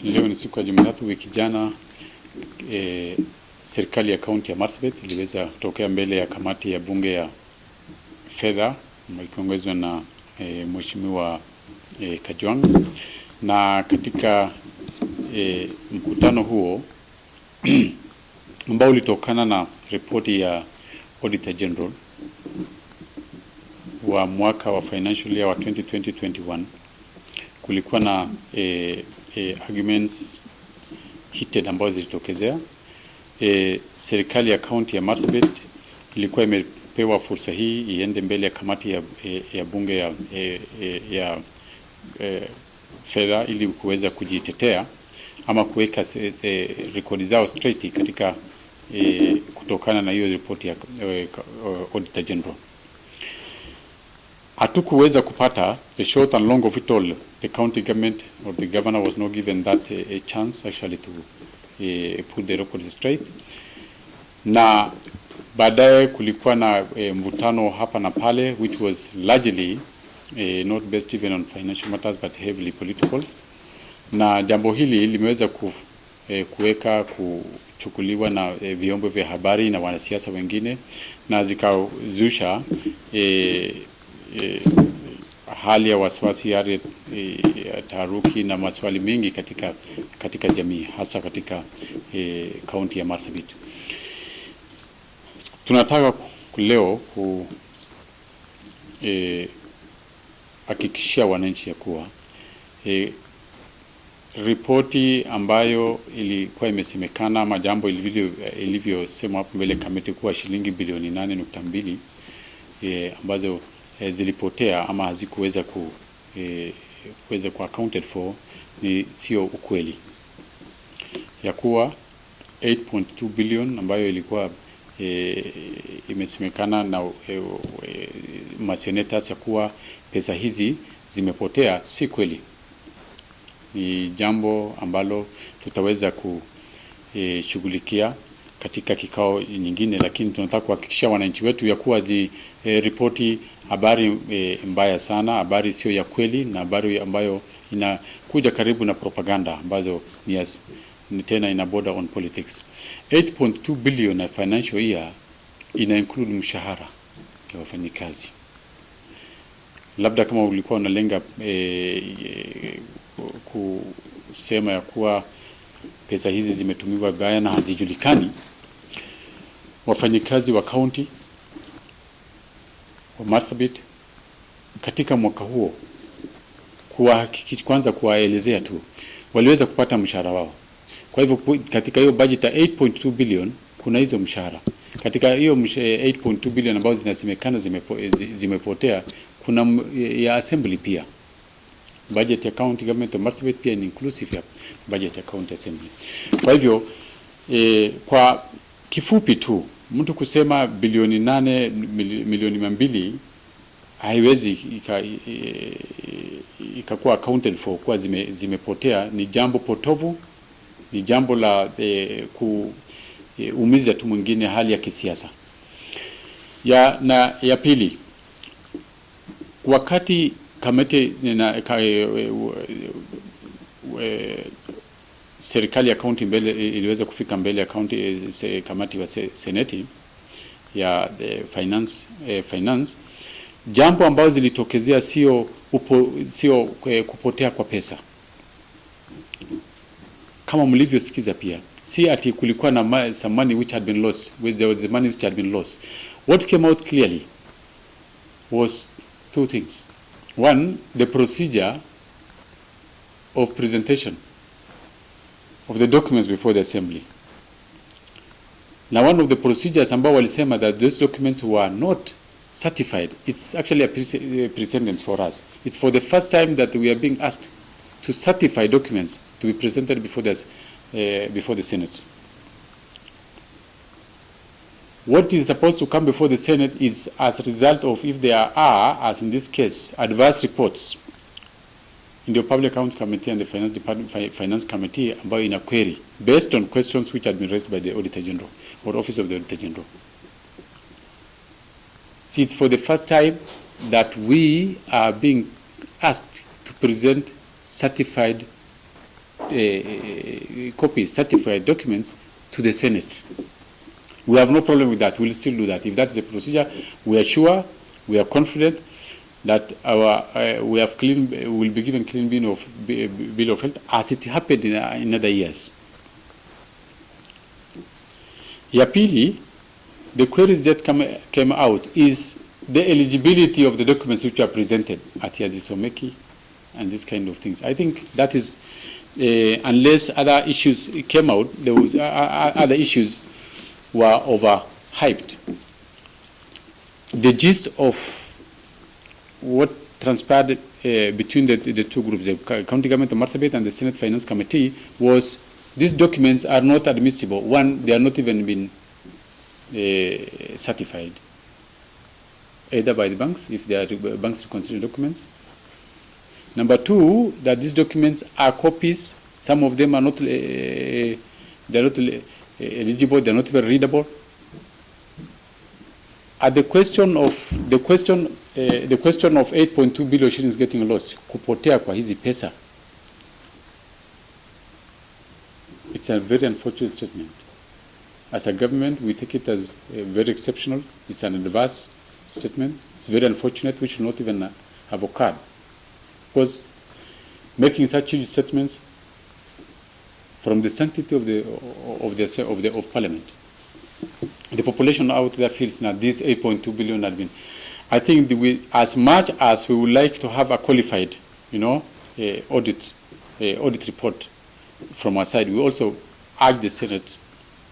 leo ni siku ya Jumatatu. Wiki jana serikali ya kaunti ya Marsabit iliweza kutokea mbele ya kamati ya bunge ya fedha ikiongozwa na mheshimiwa Kajwang, na katika mkutano huo ambao ulitokana na ripoti ya Auditor General wa mwaka wa financial year wa 2020-21, kulikuwa na arguments heated ambazo zilitokezea. Serikali ya kaunti ya Marsabit ilikuwa imepewa fursa hii iende mbele ya kamati ya bunge ya fedha ili kuweza kujitetea ama kuweka rekodi zao straight katika kutokana na hiyo ripoti ya Auditor General. Hatukuweza kupata, the short and long of it all, the county government or the governor was not given that a chance actually to put the records straight. Na baadaye kulikuwa na mvutano hapa na pale, which was largely not based even on financial matters but heavily political. Na jambo hili limeweza kuchukuliwa na vyombo vya habari na wanasiasa wengine, na zikazusha hali ya wasiwasi, hali ya taharuki na maswali mengi katika jamii, hasa katika kaunti ya Marsabit. Tunataka leo hakikishia wananchi ya kuwa ripoti ambayo ilikuwa imesemekana ama jambo ilivyosemwa hapo mbele kamati kuwa shilingi bilioni 8.2 ambazo zilipotea ama hazikuweza kuweza ku accounted for ni sio ukweli. Ya kuwa 8.2 billion ambayo ilikuwa imesemekana na masenators ya kuwa pesa hizi zimepotea, si kweli. Ni jambo ambalo tutaweza kushughulikia katika kikao nyingine, lakini tunataka kuhakikisha wananchi wetu ya kuwa ripoti habari mbaya sana, habari sio ya kweli, na habari ambayo inakuja karibu na propaganda ambazo ni tena ina border on politics. 8.2 billion na financial year ina include mshahara ya wafanyikazi. Labda kama ulikuwa unalenga kusema ya kuwa pesa hizi zimetumiwa vibaya na hazijulikani, wafanyikazi wa county wa Marsabit katika mwaka huo kwanza kuwaelezea tu waliweza kupata mshahara wao. Kwa hivyo katika hiyo budget ya 8.2 billion kuna hizo mshahara. Katika hiyo 8.2 billion ambazo zinasemekana zimepotea, kuna ya assembly pia. Budget ya county government of Marsabit pia ni inclusive ya budget ya county assembly. Kwa hivyo kwa kifupi tu, mtu kusema bilioni 8 milioni 200 haiwezi ikakuwa accounted for kwa zimepotea. Ni jambo potovu, ni jambo la kuumiza tu mwingine hali ya kisiasa. Ya pili, wakati kamati serikali ya county iliweza kufika mbele ya county kamati wa seneti ya finance, jambo ambao zilitokezea sio kupotea kwa pesa kama mlivyosikiza pia. Si ati kulikuwa na some money which had been lost, there was the money which had been lost. What came out clearly was two things. One, the procedure of presentation of the documents before the assembly. Now, one of the procedures ambao walisema that those documents were not certified. It's actually a precedent for us. It's for the first time that we are being asked to certify documents to be presented before the Senate. What is supposed to come before the Senate is as a result of if there are, as in this case, adverse reports in the Public Accounts Committee and the Finance Committee ambayo ina query based on questions which had been raised by the Auditor General or Office of the Auditor General. See, it's for the first time that we are being asked to present certified copies, certified documents to the Senate. We have no problem with that. We'll still do that. If that's the procedure, we are sure, we are confident that we will be given clean bill of health as it happened in other years. Ya pili, the queries that came out is the eligibility of the documents which are presented at Yazisomeki and these kind of things. I think that is, unless other issues came out, there was other issues were overhyped. The gist of what transpired between the two groups, the County Government of Marsabit and the Senate Finance Committee, was these documents are not admissible. One, they are not even been certified, either by the banks, if they are banks reconciliation documents. Number two, that these documents are copies. Some of them are not, they are not eligible, they are not even readable. At the question of 8.2 billion shillings getting lost, kupotea kwa hizi pesa, it's a very unfortunate statement. As a government, we take it as very exceptional. It's an adverse statement. It's very unfortunate. We should not even have occurred, because making such huge statements from the sanctity of Parliament, the population out there feels now this 8.2 billion had been. I think as much as we would like to have a qualified, audit report from our side, we also urge the Senate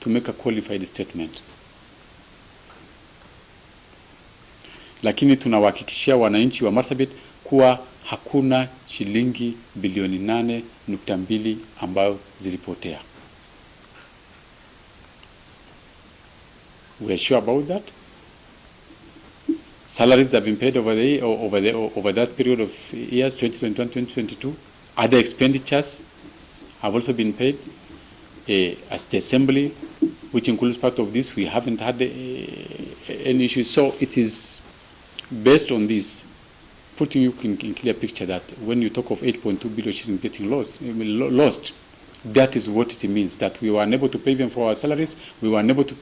to make a qualified statement. Lakini tunawahakikishia wananchi wa Marsabit kuwa hakuna shilingi bilioni 8.2 ambayo zilipotea. We are sure about that. Salaries have been paid over that period of years, 2021-2022. Other expenditures have also been paid. As the assembly, which includes part of this, we haven't had any issues. So it is based on this, putting you in clear picture that when you talk of 8.2 billion shillings getting lost, that is what it means, that we were unable to pay them for our salaries, we were unable to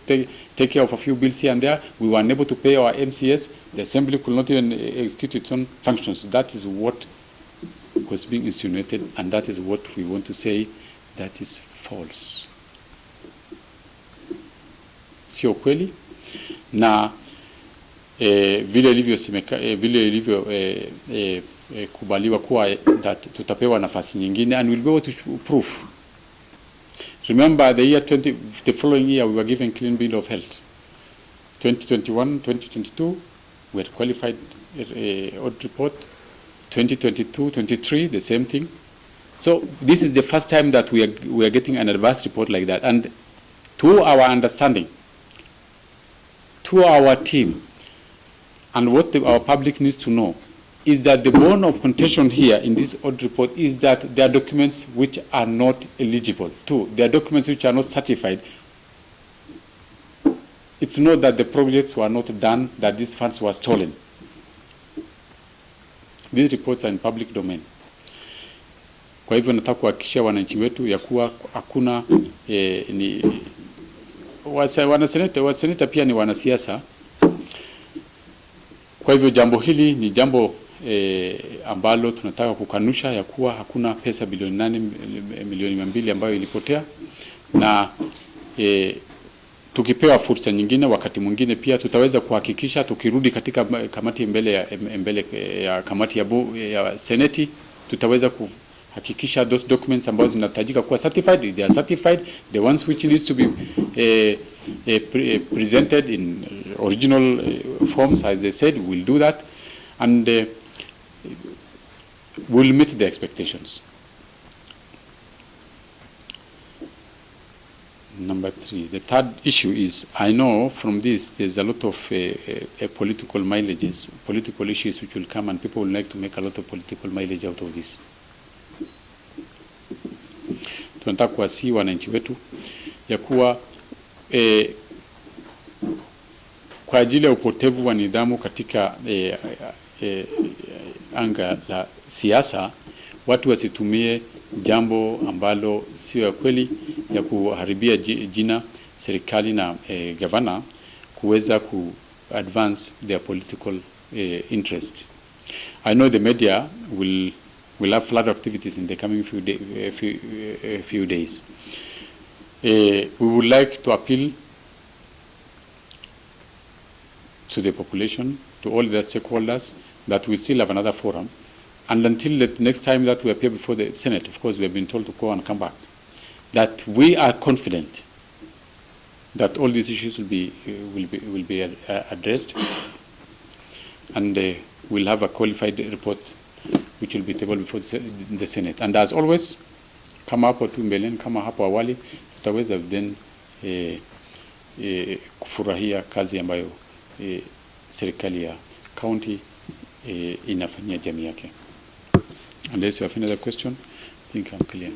take care of a few bills here and there, we were unable to pay our MCS, the assembly could not even execute its own functions. That is what was being insinuated, and that is what we want to say, that is false. Sio kweli, na vile ilivyo kubaliwa kuwa that tutapewa nafasi nyingine and we'll be able to prove. Remember the following year we were given clean bill of health. 2021, 2022 we had qualified audit report. 2022, 23 the same thing. So this is the first time that we are getting an advanced report like that. And to our understanding, to our team, and what our public needs to know is that the bone of contention here in this audit report is that there are documents which are not eligible. Two, there are documents which are not certified. It's not that the projects were not done, that these funds were stolen. These reports are in public domain. Kwa hivyo nataka kuhakikishia wananchi wetu ya kuwa hakuna waseneta pia ni wanasiasa. Kwa hivyo jambo hili ni jambo ambalo tunataka kukanusha, ya kuwa hakuna pesa bilioni 8 milioni 200 ambayo ilipotea, na tukipewa fursa nyingine wakati mwingine pia tutaweza kuhakikisha, tukirudi katika kamati mbele ya kamati ya Seneti, tutaweza kuhakikisha those documents ambazo zinahitajika kuwa certified, they are certified, the ones which needs to be presented in original forms, as they said, we'll do that, and we'll meet the expectations. Number 3, the third issue is, I know from this there's a lot of political mileages, political issues which will come, and people will like to make a lot of political mileage out of this. Tunataka kuwasihi wananchi wetu ya kuwa kwa ajili ya upotevu wa nidhamu katika anga la siasa, watu wasitumie jambo ambalo sio ya kweli ya kuharibia jina serikali na gavana kuweza ku advance their political interest. I know the media will have flood activities in the coming few days. We would like to appeal to the population, to all the stakeholders, that we still have another forum. And until the next time that we appear before the Senate, of course, we have been told to go and come back, that we are confident that all these issues will be addressed, and we'll have a qualified report which will be tabled before the Senate. And as always, kama hapo tu mbeleni, kama hapo awali, tutaweza then kufurahia kazi ambayo serikali ya county inafanyia jamii yake. Unless you have another question, I think I'm clear.